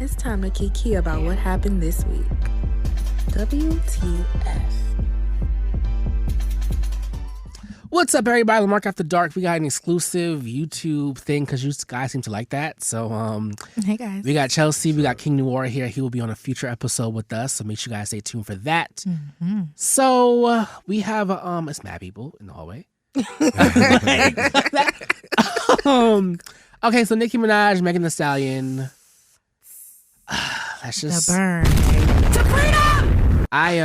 It's time to kiki about what happened this week. WTF. What's up, everybody? Lamark After Dark. We got an exclusive YouTube thing because you guys seem to like that. So, Hey, guys. we got Chelsea. We got King Noire here. He will be on a future episode with us. So make sure you guys stay tuned for that. Mm-hmm. So we have it's mad people in the hallway. Okay, so Nicki Minaj, Megan Thee Stallion. That's just The burn. I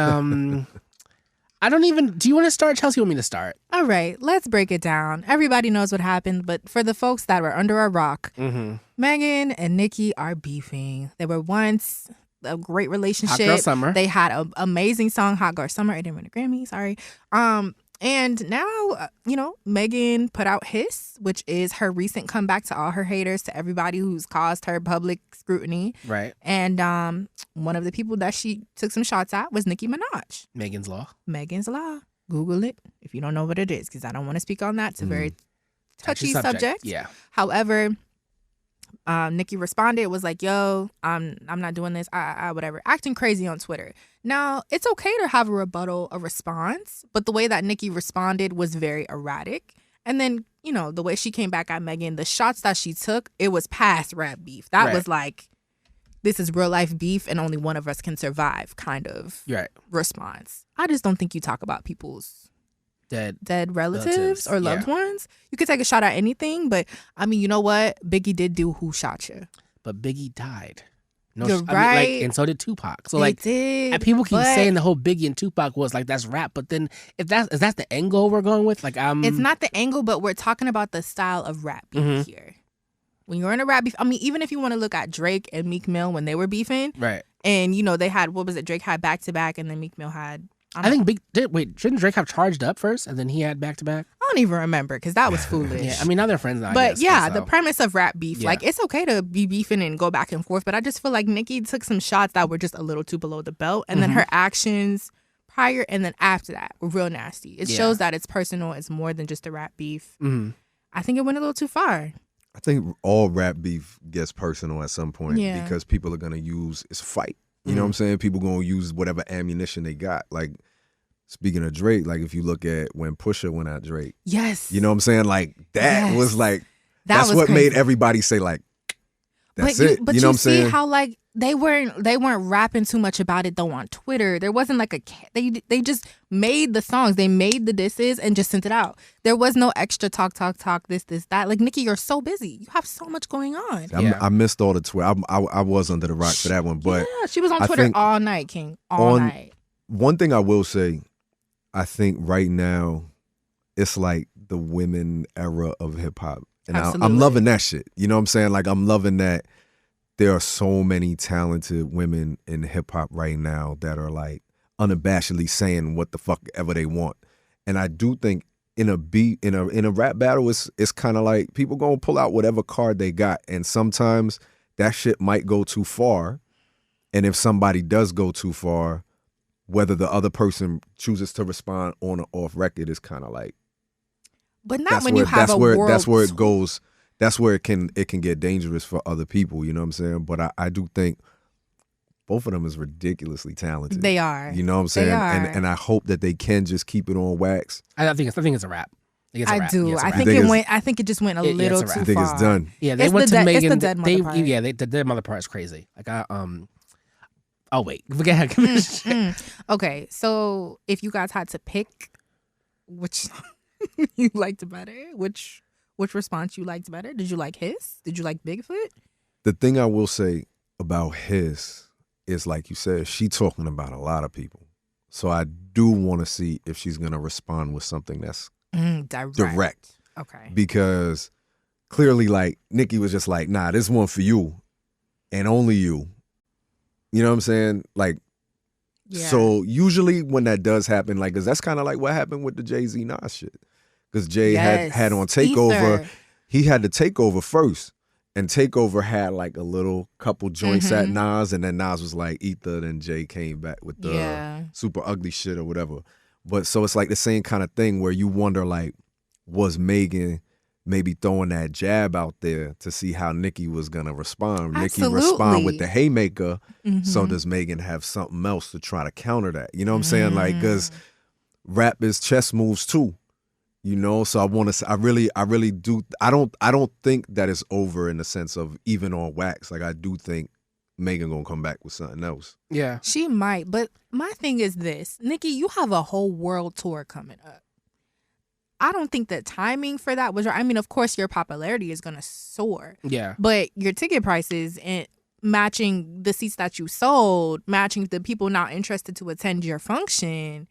don't even. Do you want to start, Chelsea? Want me to start? All right, let's break it down. Everybody knows what happened, but for the folks that were under a rock, Megan and Nicki are beefing. They were once a great relationship. Hot Girl Summer. They had an amazing song, Hot Girl Summer. It didn't win a Grammy, sorry. And now, Megan put out Hiss, which is her recent comeback to all her haters, to everybody who's caused her public scrutiny. Right. And one of the people that she took some shots at was Nicki Minaj. Megan's Law. Megan's Law. Google it if you don't know what it is, because I don't want to speak on that. It's a very touchy subject. Yeah. However, Nicki responded, was like, yo, I'm not doing this, I whatever, acting crazy on Twitter. Now, it's okay to have a rebuttal, a response, but the way that Nicki responded was very erratic. And then, the way she came back at Megan, the shots that she took, it was past rap beef. That was like, this is real life beef and only one of us can survive kind of response. I just don't think you talk about people's dead relatives or loved ones. You could take a shot at anything, but I mean, you know what? Biggie did do Who Shot You. But Biggie died. No, You're right. and so did Tupac. So It did, and people keep saying the whole Biggie and Tupac was like, that's rap. But then is that the angle we're going with? Like, it's not the angle, but we're talking about the style of rap beef here. When you're in a rap beef, I mean, even if you want to look at Drake and Meek Mill when they were beefing, right? And they had, what was it? Drake had back to back, and then Meek Mill had. Shouldn't Drake have charged up first and then he had back to back? I don't even remember because that was foolish. Yeah, I mean, now they're friends now. But the premise of rap beef, like, it's okay to be beefing and go back and forth, but I just feel like Nicki took some shots that were just a little too below the belt, and then her actions prior and then after that were real nasty. It shows that it's personal. It's more than just a rap beef. I think it went a little too far. I think all rap beef gets personal at some point because people are going to use it's a fight. You know what I'm saying? People going to use whatever ammunition they got. Like, speaking of Drake, like if you look at when Pusha went at Drake. Yes. You know what I'm saying? Like that was like, that's what crazy. made everybody say like, that's it. But you know what I'm saying? See how like they weren't rapping too much about it though on Twitter. There wasn't like they just made the songs. They made the disses and just sent it out. There was no extra talk, this, that. Like, Nicki, you're so busy. You have so much going on. I missed all the Twitter. I was under the rock for that one. But yeah, she was on Twitter all night, King. All night. One thing I will say, I think right now, it's like the women era of hip hop. And I'm loving that shit. You know what I'm saying? Like, I'm loving that there are so many talented women in hip hop right now that are like unabashedly saying what the fuck ever they want. And I do think in a rap battle, it's kind of like people gonna pull out whatever card they got. And sometimes that shit might go too far. And if somebody does go too far, whether the other person chooses to respond on or off record is kind of like. But not when you have a world. That's where it goes. That's where it can get dangerous for other people. You know what I'm saying? But I do think both of them is ridiculously talented. They are. You know what I'm saying? And I hope that they can just keep it on wax. I think it's a wrap. I do. Yeah, I think it just went a little too far. I think it's done. Yeah, they went to Megan. It's the dead mother part. Yeah, the dead mother part is crazy. Like Oh wait, go ahead. Okay, so if you guys had to pick which you liked better, which response you liked better? Did you like Hiss? Did you like Bigfoot? The thing I will say about Hiss is, like you said, she talking about a lot of people. So I do want to see if she's gonna respond with something that's direct. Okay. Because clearly, like, Nicki was just like, nah, this one for you and only you. You know what I'm saying? Like, so usually when that does happen, like, because that's kind of like what happened with the Jay-Z Nas shit. Because Jay had on Takeover. Ether. He had the Takeover first. And Takeover had like a little couple joints at Nas. And then Nas was like, Ether. Then Jay came back with the super ugly shit or whatever. But so it's like the same kind of thing where you wonder, like, was Megan maybe throwing that jab out there to see how Nicki was gonna respond. Absolutely. Nicki respond with the haymaker. So does Megan have something else to try to counter that? You know what I'm saying? Like, because rap is chess moves too. You know, so I really do. I don't think that it's over in the sense of even on wax. Like, I do think Megan gonna come back with something else. Yeah, she might. But my thing is this, Nicki, you have a whole world tour coming up. I don't think the timing for that was right. I mean, of course, your popularity is gonna soar. Yeah, but your ticket prices and matching the seats that you sold, matching the people not interested to attend your function,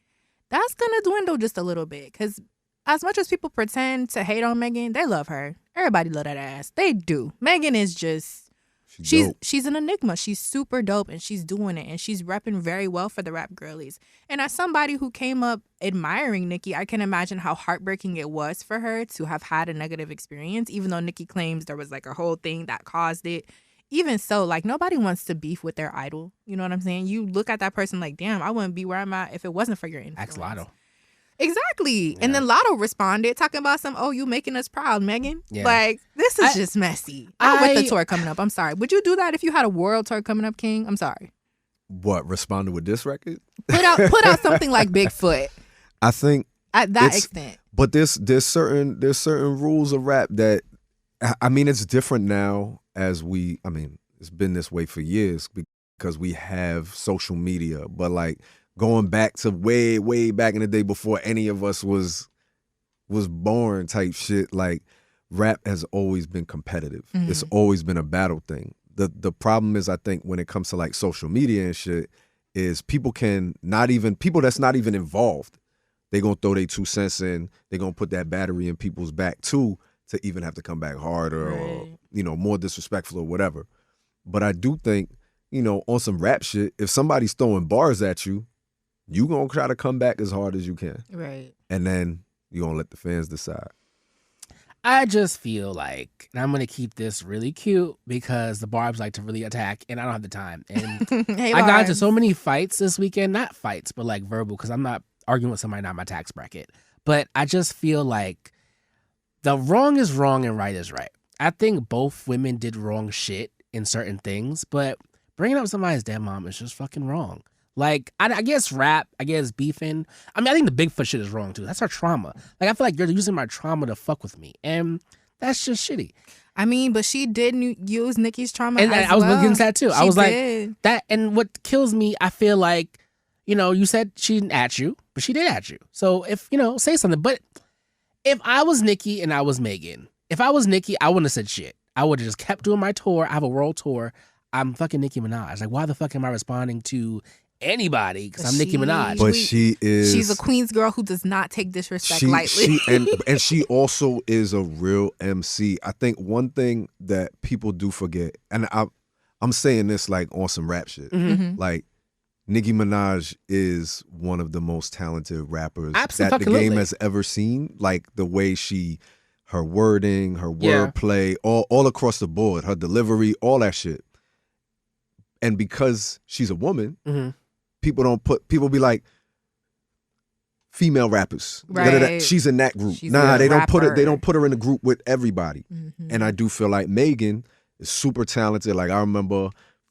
that's gonna dwindle just a little bit. Because as much as people pretend to hate on Megan, they love her. Everybody love that ass. They do. Megan is just she's an enigma. She's super dope and she's doing it and she's repping very well for the rap girlies. And as somebody who came up admiring Nicki, I can imagine how heartbreaking it was for her to have had a negative experience, even though Nicki claims there was like a whole thing that caused it. Even so, like, nobody wants to beef with their idol. You know what I'm saying? You look at that person like, damn, I wouldn't be where I'm at if it wasn't for your influence. Ask Lotto. Exactly. Yeah. And then Lotto responded talking about you making us proud, Megan. Yeah. Like, this is just messy. With the tour coming up. I'm sorry. Would you do that if you had a world tour coming up, King? I'm sorry. What, responded with this record? Put out something like Bigfoot. I think at that extent. But there's certain rules of rap that, I mean, it's different now it's been this way for years because we have social media, but like, going back to way, way back in the day before any of us was born type shit, like, rap has always been competitive. It's always been a battle thing. The problem is, I think, when it comes to like social media and shit, is people that's not even involved, they gonna throw their 2 cents in, they gonna put that battery in people's back too to even have to come back harder or, you know, more disrespectful or whatever. But I do think, you know, on some rap shit, if somebody's throwing bars at you, you gonna try to come back as hard as you can. Right. And then you gonna let the fans decide. I just feel like, and I'm gonna keep this really cute because the Barbs like to really attack, and I don't have the time. And hey, I got into so many fights this weekend, not fights, but like verbal, because I'm not arguing with somebody not in my tax bracket. But I just feel like the wrong is wrong and right is right. I think both women did wrong shit in certain things, but bringing up somebody's dead mom is just fucking wrong. Like, I guess rap, I guess beefing. I mean, I think the Bigfoot shit is wrong, too. That's our trauma. Like, I feel like you're using my trauma to fuck with me. And that's just shitty. I mean, but she did use Nicki's trauma and as I was well. looking at that, too. I was did. Like, that. And what kills me, I feel like, you know, you said she didn't at you, but she did at you. So, if, you know, say something. But if I was Nicki and I was Megan, if I was Nicki, I wouldn't have said shit. I would have just kept doing my tour. I have a world tour. I'm fucking Nicki Minaj. Like, why the fuck am I responding to anybody? Because I'm Nicki Minaj. But she's a Queens girl who does not take disrespect lightly. And she also is a real MC. I think one thing that people do forget, and I'm saying this like on some rap shit, like, Nicki Minaj is one of the most talented rappers that the game has ever seen. Like, the way her wording, her wordplay, all across the board, her delivery, all that shit. And because she's a woman, people be like, female rappers. Right. She's in that group. She's they don't put her in a group with everybody. And I do feel like Megan is super talented. Like, I remember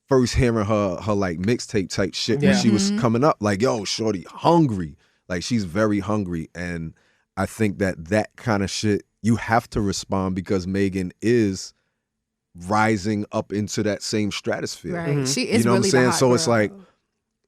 first hearing her like mixtape type shit when she was coming up. Like, yo, shorty, hungry. Like, she's very hungry. And I think that kind of shit, you have to respond because Megan is rising up into that same stratosphere. Right. She is, you know really what I'm saying? So girl. It's like,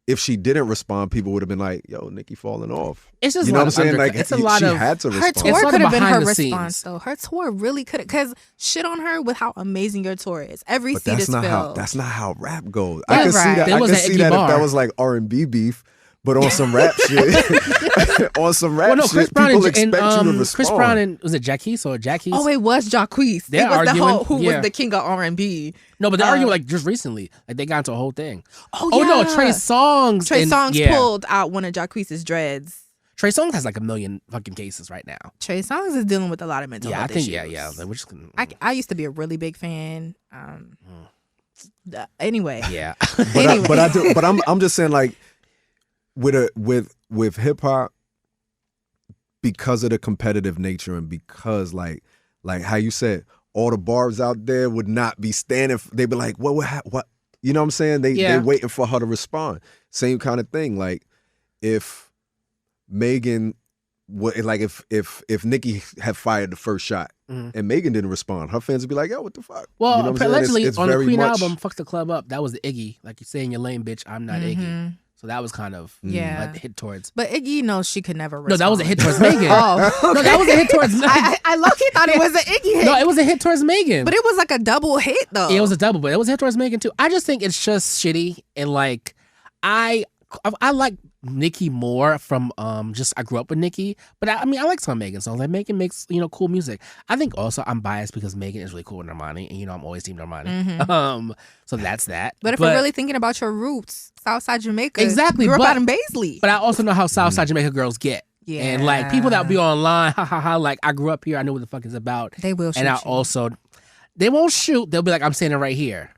if she didn't respond, people would have been like, yo, Nicki falling off. It's just, you know what I'm saying? Like, it's a lot she of, had to respond. Her tour could have been her the response, scenes. though. Her tour really could have, because shit on her with how amazing your tour is. Every But seat is filled. That's not how rap goes. Yeah, I can see that. There I was can an see Iggy that bar. if that was like R&B beef. But on some rap shit, on some rap shit, people expect you to respond. Chris Brown and, was it Jacquees or Jacquees? Oh, it was Jacquees. They're It was arguing, who was the king of R&B. No, but they're arguing like just recently. Like, they got into a whole thing. Oh, no, Trey Songz. Trey Songz pulled out one of Jacquees' dreads. Trey Songz has like 1 million fucking cases right now. Trey Songz is dealing with a lot of mental health issues. Like, we're just gonna, I used to be a really big fan. Anyway. Yeah. But I'm just saying, like, with hip hop, because of the competitive nature and because like Like how you said, all the barbs out there would not be standing. They'd be like, what? You know what I'm saying? They waiting for her to respond. Same kind of thing. Like if Megan, like if Nicki had fired the first shot and Megan didn't respond, her fans would be like, yo, what the fuck? Well, you know what allegedly it's on the Queen much... album, Fuck the Club Up, that was the Iggy. Like you say in your lane, bitch, I'm not Iggy. So that was kind of a hit towards. But Iggy knows she could never respond. No, that was a hit towards Megan. Oh, okay. No, that was a hit towards Megan. I low-key thought it was an Iggy hit. No, it was a hit towards Megan. But it was like a double hit, though. It was a double, but it was a hit towards Megan, too. I just think it's just shitty. And, like, I like Nicki more from I grew up with Nicki, but I like some Megan songs. Like Megan makes cool music. I think also I'm biased because Megan is really cool with Normani, and I'm always team Normani. So that's that. But if we're really thinking about your roots, Southside Jamaica, exactly, grew up out in Baisley. But I also know how Southside Jamaica girls get. Yeah. And like people that be online, like I grew up here, I know what the fuck it's about. They will shoot. And you. They won't shoot. They'll be like, I'm standing right here.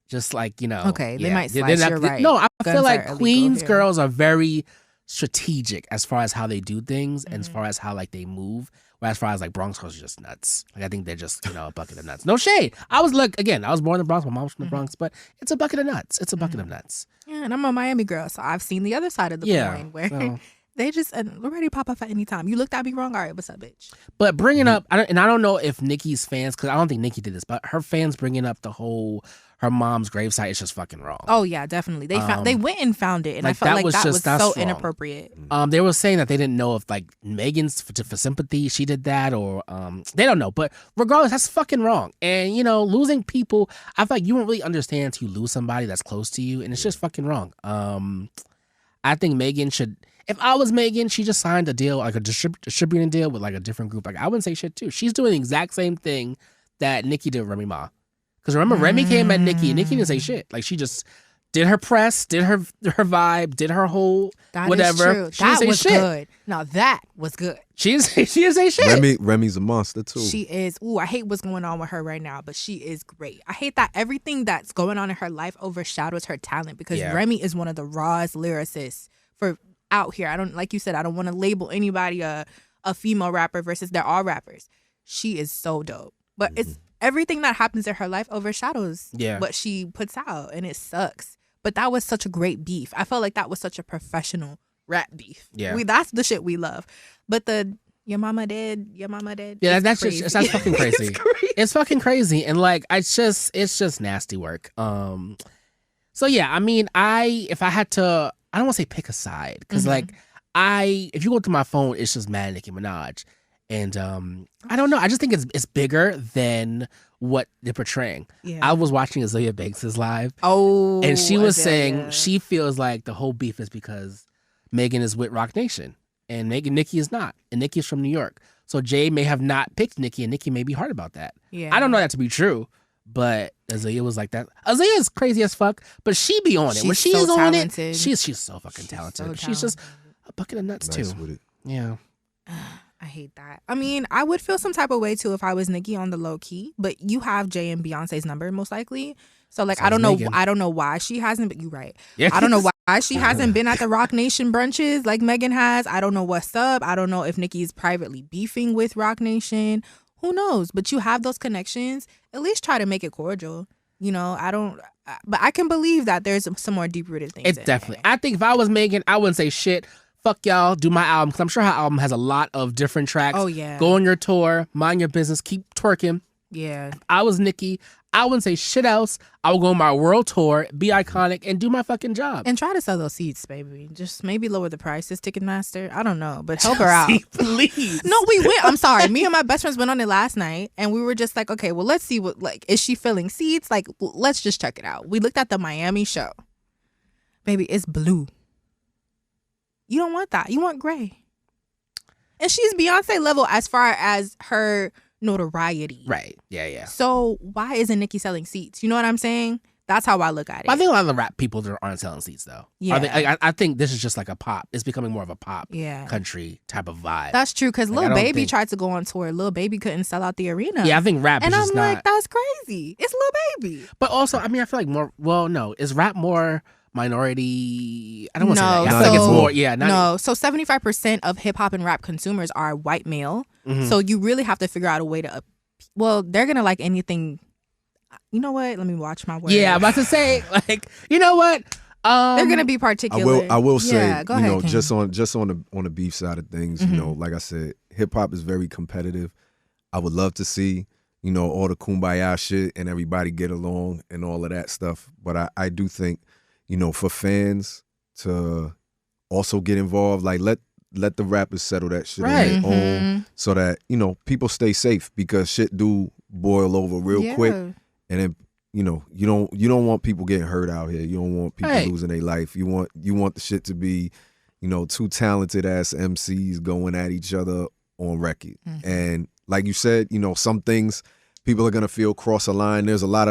Just like, Okay, they might slice your right. No, I feel Guns like are Queens illegal girls are very strategic as far as how they do things and as far as how like they move. Whereas as far as like Bronx girls are just nuts. Like I think they're just, a bucket of nuts. No shade. I was born in the Bronx, my mom's from the Bronx, but it's a bucket of nuts. It's a bucket of nuts. Yeah, and I'm a Miami girl, so I've seen the other side of the coin where they just, and we're ready to pop up at any time. You looked at me wrong, all right, what's up, bitch? But bringing up, I don't know if Nicki's fans, because I don't think Nicki did this, but her fans bringing up the whole her mom's gravesite is just fucking wrong. Oh yeah, definitely. They went and found it, and I felt like that was so wrong. Inappropriate. They were saying that they didn't know if like Megan's for sympathy she did that or they don't know. But regardless, that's fucking wrong. And losing people, I feel like you won't really understand until you lose somebody that's close to you, and it's just fucking wrong. I think Megan should. If I was Megan, she just signed a deal, like a distributing deal with like a different group. Like I wouldn't say shit too. She's doing the exact same thing that Nicki did with Remy Ma. Because remember, Remy came at Nicki, and Nicki didn't say shit. Like she just did her press, did her vibe, did her whole whatever. Is true. That was good. Now that was good. She didn't say shit. Remy's a monster too. She is. Ooh, I hate what's going on with her right now, but she is great. I hate that everything that's going on in her life overshadows her talent because Remy is one of the rawest lyricists for out here. I don't, like you said, I don't want to label anybody a female rapper versus they're all rappers. She is so dope, but it's everything that happens in her life overshadows what she puts out, and it sucks. But that was such a great beef. I felt like that was such a professional rap beef. Yeah, that's the shit we love. But your mama dead. Yeah, that's fucking crazy. It's fucking crazy, and like it's just nasty work. So yeah, I mean, if I had to, I don't want to say pick a side because like if you go to my phone, it's just mad Nicki Minaj. And I don't know. I just think it's bigger than what they're portraying. Yeah. I was watching Azealia Banks' live. Oh, and she was saying she feels like the whole beef is because Megan is with Roc Nation and Nicki is not. And Nicki is from New York. So Jay may have not picked Nicki and Nicki may be hard about that. Yeah. I don't know that to be true. But Azealia was like that. Azealia is crazy as fuck, but she be on it. When she's so on it, she's so fucking talented. She's just a bucket of nuts too. With it. Yeah. I hate that. I mean, I would feel some type of way too if I was Nicki on the low key, but you have Jay and Beyonce's number most likely. So like, I don't know why she hasn't, but you're right. Yeah. I don't know why she hasn't been at the Roc Nation brunches like Megan has. I don't know what's up. I don't know if Nicki's privately beefing with Roc Nation. Who knows? But you have those connections. At least try to make it cordial. But I can believe that there's some more deep rooted things. It's definitely. I think if I was Megan, I wouldn't say shit. Fuck y'all, do my album. Because I'm sure her album has a lot of different tracks. Oh, yeah. Go on your tour, mind your business, keep twerking. Yeah. If I was Nicki, I wouldn't say shit else. I would go on my world tour, be iconic, and do my fucking job. And try to sell those seats, baby. Just maybe lower the prices, Ticketmaster. I don't know, but help her out. Please. No, we went. I'm sorry. Me and my best friends went on it last night, and we were just like, okay, well, let's see is she filling seats? Like, let's just check it out. We looked at the Miami show. Baby, it's blue. You don't want that. You want gray. And she's Beyonce level as far as her notoriety. Right. Yeah. So why isn't Nicki selling seats? You know what I'm saying? That's how I look at it. I think a lot of the rap people aren't selling seats, though. Yeah. I think this is just like a pop. It's becoming more of a pop country type of vibe. That's true, because Lil Baby tried to go on tour. Lil Baby couldn't sell out the arena. Yeah, I think rap is just not. And I'm like, that's crazy. It's Lil Baby. But also, I mean, I feel like more, well, no. Is rap more minority. I don't want to say that. No, I feel like it's so- more. Yeah, not, No, so 75% of hip hop and rap consumers are white male. Mhm. So you really have to figure out a way to. Well, they're gonna like anything. You know what? Let me watch my words. Yeah, I'm about to say, like, you know what? They're gonna be particular. I will say, Yeah, go ahead, King. just on the beef side of things, like I said, hip hop is very competitive. I would love to see, all the kumbaya shit and everybody get along and all of that stuff. But I do think, for fans to also get involved, like let the rappers settle that shit on their own, so that people stay safe, because shit do boil over real quick, and then you don't want people getting hurt out here. You don't want people losing their life. You want the shit to be, two talented ass MCs going at each other on record. And like you said, some things people are gonna feel cross a line. There's a lot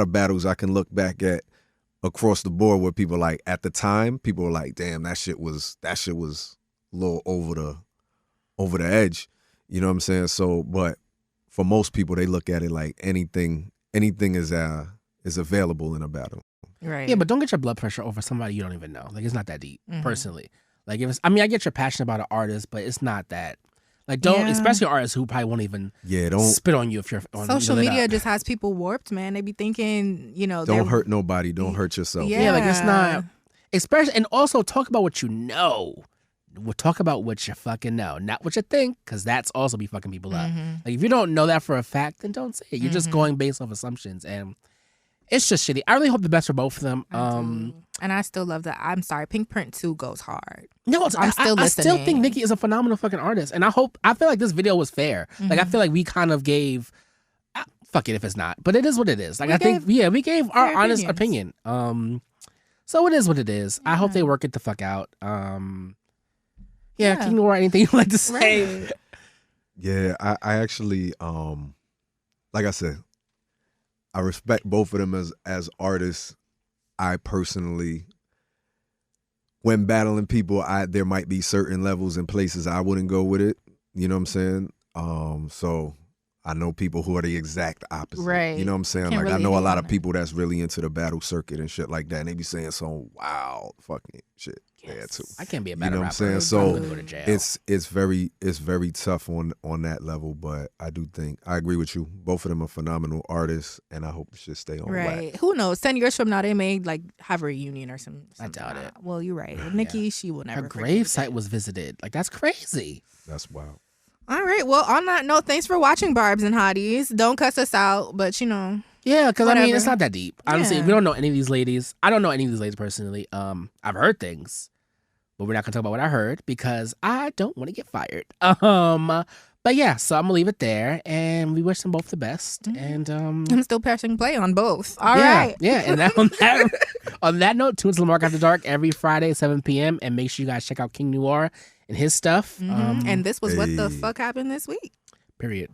of battles I can look back at across the board where people like, at the time, people were like, damn, that shit was a little over the edge. You know what I'm saying? So, but for most people, they look at it like anything is available in a battle. Right. Yeah, but don't get your blood pressure over somebody you don't even know. Like, it's not that deep, personally. Like, if it's, I mean, I get you're passionate about an artist, but it's not that. Like, don't, especially artists who probably won't even spit on you if you're on social media. Just has people warped, man. They be thinking, don't hurt nobody, don't hurt yourself. Yeah, like, it's not. Especially, and also talk about what you know. We'll talk about what you fucking know, not what you think, because that's also be fucking people up. Like, if you don't know that for a fact, then don't say it. You're just going based off assumptions, and it's just shitty. I really hope the best for both of them. And I still love that. I'm sorry, Pink Print 2 goes hard. No, I'm still listening. I still think Nicki is a phenomenal fucking artist, and I feel like this video was fair. Like, I feel like we kind of gave, fuck it if it's not, but it is what it is. Like, we gave our honest opinion. So it is what it is. I hope they work it the fuck out. King Noire, anything you'd like to say? Right. Yeah, I actually, like I said, I respect both of them as artists. I personally, when battling people, there might be certain levels and places I wouldn't go with it. You know what I'm saying? So I know people who are the exact opposite. Right. You know what I'm saying? Can't Like, I really know a hate lot on of it. people that's really into the battle circuit and shit like that, and they be saying some wild fucking shit there too. I can't be a You better know rapper. what I'm saying? So I'm gonna go to jail. it's very tough on that level, but I do think I agree with you. Both of them are phenomenal artists, and I hope it should stay on Right. wax. Who knows? 10 years from now, they may like have a reunion or something. I doubt it. Well, you're right. Nicki, she will never. Her forget grave it. site was visited. Like, that's crazy. That's wild. All right. Well, on that note, thanks for watching, Barbs and Hotties. Don't cuss us out, but Yeah, because I mean, Whatever. it's not that deep. Honestly, Yeah. we don't know any of these ladies. I don't know any of these ladies personally. I've heard things, but we're not gonna talk about what I heard because I don't want to get fired. But yeah, so I'm gonna leave it there, and we wish them both the best. And I'm still pressing play on both. All yeah, right. yeah. And on that note, tune to Lamark After Dark every Friday, 7 p.m. And make sure you guys check out King Noire and his stuff. And this was what the Hey. fuck happened this week. Period.